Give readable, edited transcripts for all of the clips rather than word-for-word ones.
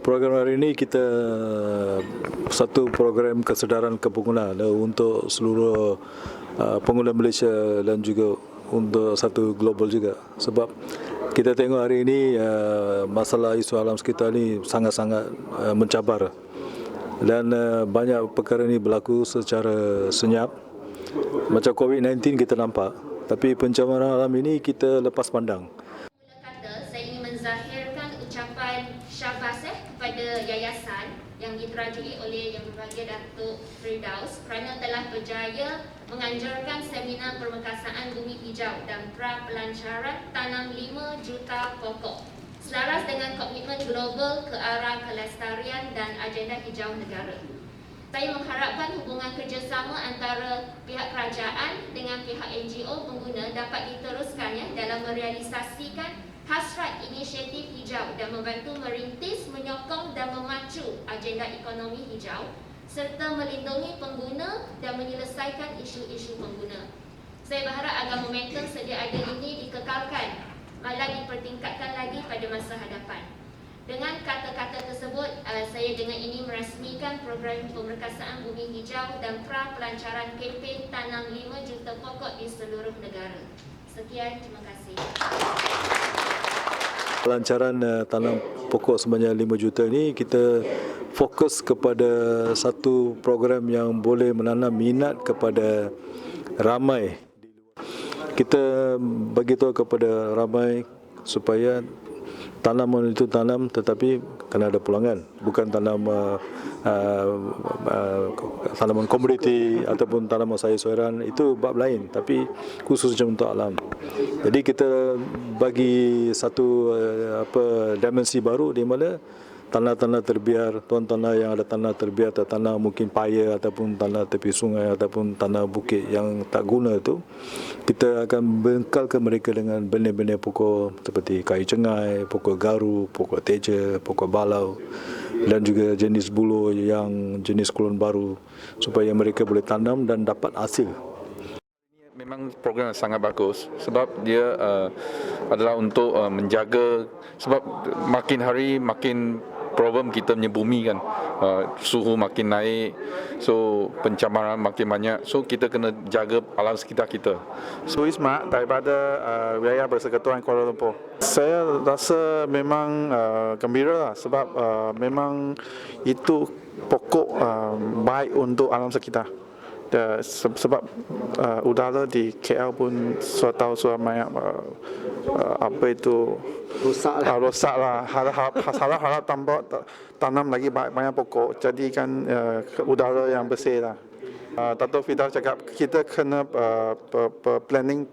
Program hari ini kita satu program kesedaran kepengguna untuk seluruh pengguna Malaysia dan juga untuk satu global juga. Sebab kita tengok hari ini masalah isu alam sekitar ni sangat-sangat mencabar dan banyak perkara ni berlaku secara senyap. Macam COVID-19 kita nampak, tapi pencemaran alam ini kita lepas pandang. Saya ingin menzahirkan ucapan syabas kepada yayasan yang diterajui oleh Yang Berbahagia Datuk Firdaus kerana telah berjaya menganjurkan seminar permekasaan bumi hijau dan pra-pelancaran tanam 5 juta pokok selaras dengan komitmen global ke arah kelestarian dan agenda hijau negara. Saya mengharapkan hubungan kerjasama antara pihak kerajaan dengan pihak NGO pengguna dapat diteruskan dalam merealisasikan hasrat inisiatif hijau dan membantu merintis, menyokong dan memacu agenda ekonomi hijau serta melindungi pengguna dan menyelesaikan isu-isu pengguna. Saya berharap agar momentum sedia ada ini dikekalkan malah dipertingkatkan lagi pada masa hadapan. Dengan kata-kata tersebut, saya dengan ini merasmikan program pemerkasaan bumi hijau dan pra-pelancaran kempen tanam 5 juta pokok di seluruh negara. Sekian, terima kasih. Pelancaran tanam pokok sebanyak 5 juta ini kita fokus kepada satu program yang boleh menanam minat kepada ramai. Kita bagi tahu kepada ramai supaya tanaman itu tanam tetapi kena ada pulangan, bukan tanaman komoditi ataupun tanaman sayur-sayuran, itu bab lain, tapi khususnya untuk alam. Jadi kita bagi satu dimensi baru di mana tanah-tanah terbiar, tuan tanah yang ada tanah terbiar atau tanah mungkin paya ataupun tanah tepi sungai ataupun tanah bukit yang tak guna itu, kita akan bekalkan mereka dengan benih-benih pokok seperti kayu cengai, pokok garu, pokok teja, pokok balau dan juga jenis buluh yang jenis kulon baru supaya mereka boleh tanam dan dapat hasil. Memang program sangat bagus sebab dia adalah untuk menjaga, sebab makin hari makin problem kita punya bumi kan, suhu makin naik, so pencemaran makin banyak, so kita kena jaga alam sekitar kita. So Ismak daripada Wilayah Persekutuan Kuala Lumpur. Saya rasa memang gembira lah sebab memang itu pokok baik untuk alam sekitar. Sebab udara di KL pun sudah banyak apa itu rosak lah. Harap tanam lagi banyak pokok, jadikan udara yang bersih lah. Datuk Firdaus cakap kita kena planning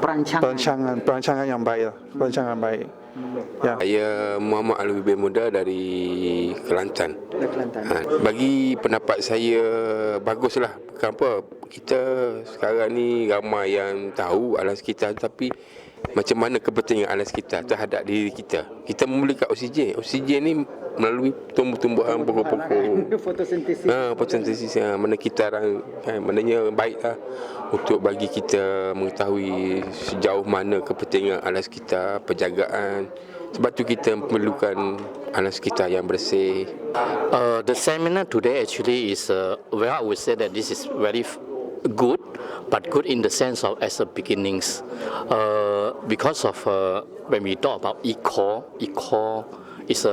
perancangan yang baik lah, perancangan baik. Ya. Saya Muhammad Alwi bin Muda dari Kelantan. Bagi pendapat saya baguslah. Kenapa? Kita sekarang ni ramai yang tahu alam sekitar, tapi macam mana kepentingan alam sekitar terhadap diri kita. Kita memerlukan oksigen. Oksigen ni melalui tumbuh-tumbuhan, pokok-pokok. Fotosintesis. Mana kita maknanya baiklah untuk bagi kita mengetahui sejauh mana kepentingan alam sekitar, penjagaan. Sebab tu kita memerlukan alam sekitar yang bersih. The seminar today actually is well, I would say that this is very good, but good in the sense of as a beginnings, because of when we talk about eco is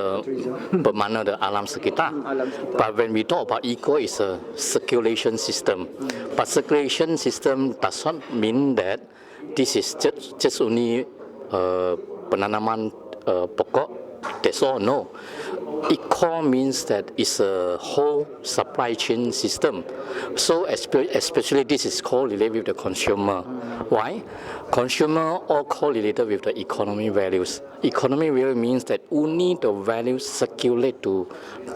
bermakna the alam sekitar, but when we talk about eco is a circulation system, but circulation system does not mean that this is just only penanaman pokok, that's all. No, eco means that it's a whole supply chain system. So especially this is correlated with the consumer. Why? Consumer all correlated with the economy values. Economy value means that only the values circulate to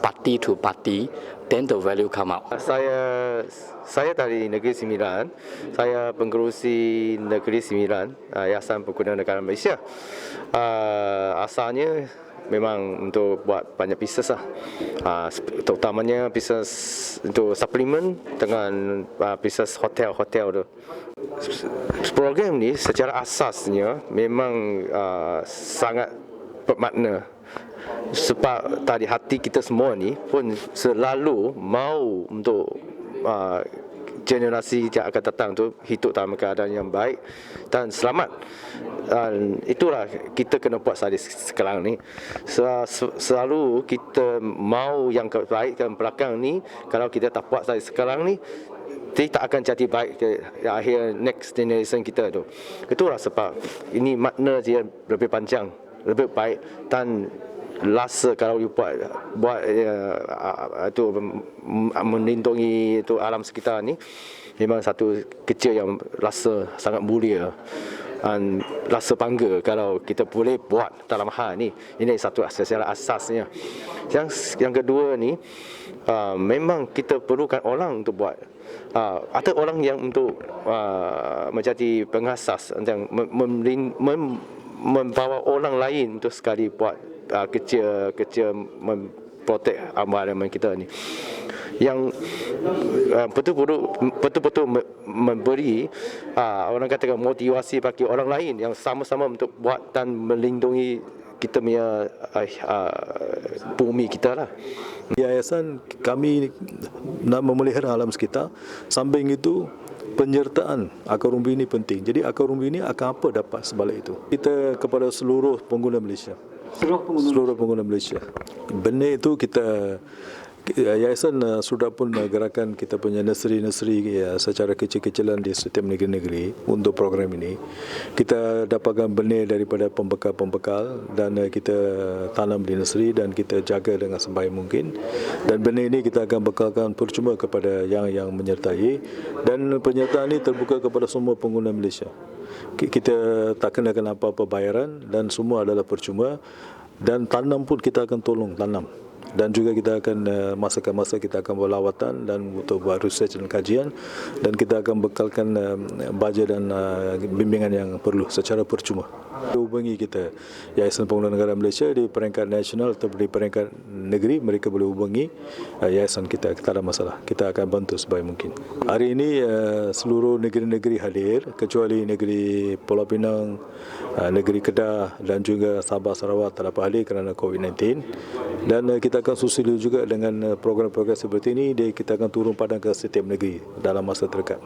party, then the value come out. Saya dari Negeri Sembilan. Saya pengerusi Negeri Sembilan, Yayasan Pengguna Negara Malaysia. Asalnya memang untuk buat banyak bisnes lah, terutamanya bisnes untuk suplemen dengan bisnes hotel tu. Program ni secara asasnya memang sangat bermakna sebab tadi hati kita semua ni pun selalu mau untuk generasi yang akan datang tu hidup dalam keadaan yang baik dan selamat. Dan itulah kita kena buat sekarang ni. Selalu kita mau yang baik dan belakang ni, kalau kita tak buat sekarang ni, dia tak akan jadi baik ke akhir next generation kita tu. Itulah sebab ini makna dia lebih panjang, lebih baik dan rasa kalau you buat itu melindungi itu alam sekitar ni memang satu kerja yang rasa sangat mulia dan rasa bangga kalau kita boleh buat dalam hal ni. Ini satu secara asasnya. Yang kedua ni memang kita perlukan orang untuk buat. Ada orang yang untuk menjadi pengasas yang membawa orang lain untuk sekali buat kerja memprotek environment kita ni, yang betul-betul memberi orang katakan motivasi bagi orang lain yang sama-sama untuk buat dan melindungi kita punya bumi kita lah. Yayasan kami nak memelihara alam sekitar. Samping itu, penyertaan akar umbi ini penting. Jadi akar umbi ini akan apa dapat sebalik itu? Kita kepada seluruh pengguna Malaysia. Seluruh pengguna Malaysia. Benih itu kita yayasan sudah pun gerakan kita punya nursery secara kecil-kecilan di setiap negeri-negeri untuk program ini. Kita dapatkan benih daripada pembekal-pembekal dan kita tanam di nursery dan kita jaga dengan sebaik mungkin. Dan benih ini kita akan bekalkan percuma kepada yang menyertai, dan penyertaan ini terbuka kepada semua pengguna Malaysia. Kita tak kenakan apa-apa bayaran dan semua adalah percuma, dan tanam pun kita akan tolong tanam. Dan juga kita akan masa kita akan buat lawatan dan untuk buat research dan kajian, dan kita akan bekalkan bajet dan bimbingan yang perlu secara percuma. Hubungi kita Yayasan Pengelolaan Negara Malaysia di peringkat nasional atau di peringkat negeri, mereka boleh hubungi yayasan kita, tak ada masalah. Kita akan bantu sebaik mungkin. Hari ini seluruh negeri-negeri hadir kecuali negeri Pulau Pinang, negeri Kedah dan juga Sabah Sarawak tak dapat hadir kerana COVID-19. Dan kita akan susuli juga dengan program-program seperti ini. Kita akan turun padang ke setiap negeri dalam masa terdekat.